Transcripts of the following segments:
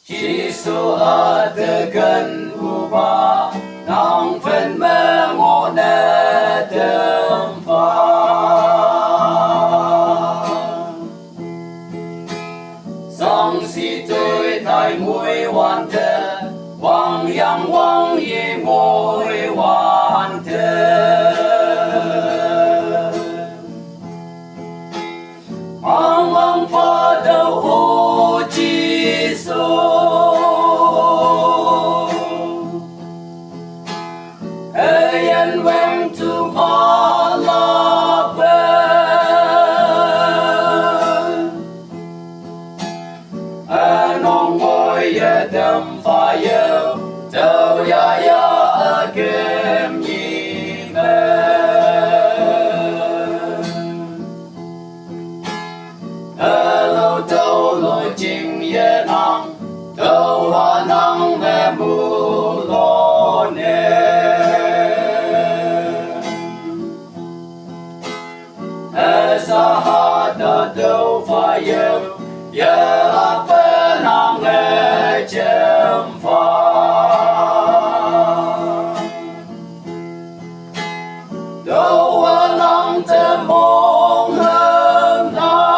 chỉ số ở từ gần u ba nong phần mơ ngô nè tâm pha song si tôi thay mùi hoàn thế Wang yang wang ye ngồi hoàn thế Mang mang phá đầu hồ chi số Hey and went to Malabar And on ngồi ye đâm phá yêu Đâu ya ya ở kiếm nhị mê Hello đâu lôi chinh ye nang Đâu hoa nang mê mù lô nê Ê sa ha đa đâu phá yêu Ye la bê nang mê chêm phá Đâu ở nắng thế mong hơn nắng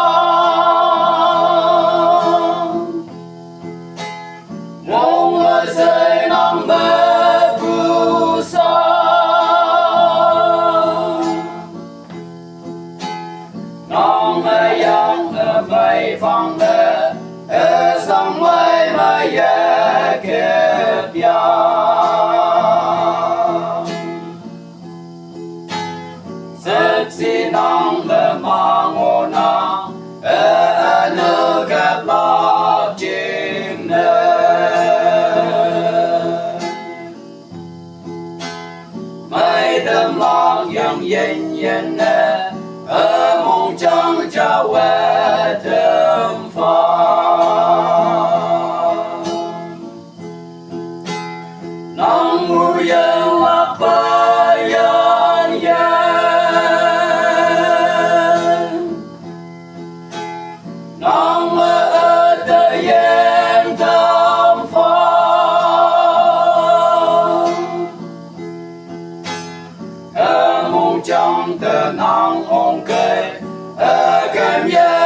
Mong ở dây nắng bê bù sa Nắng ở yang ở bay phang lệ Ở sang mây mà ye kếp ya Sexy nong the mangona anu kat lap chim ne Mai đâm lang yang yin yin ne mong chẳng cha we thơm pha Nong mu yen la pa yan Nong ở đời yên tâm pha Mong chẳng tờ nang ong cây Kem ye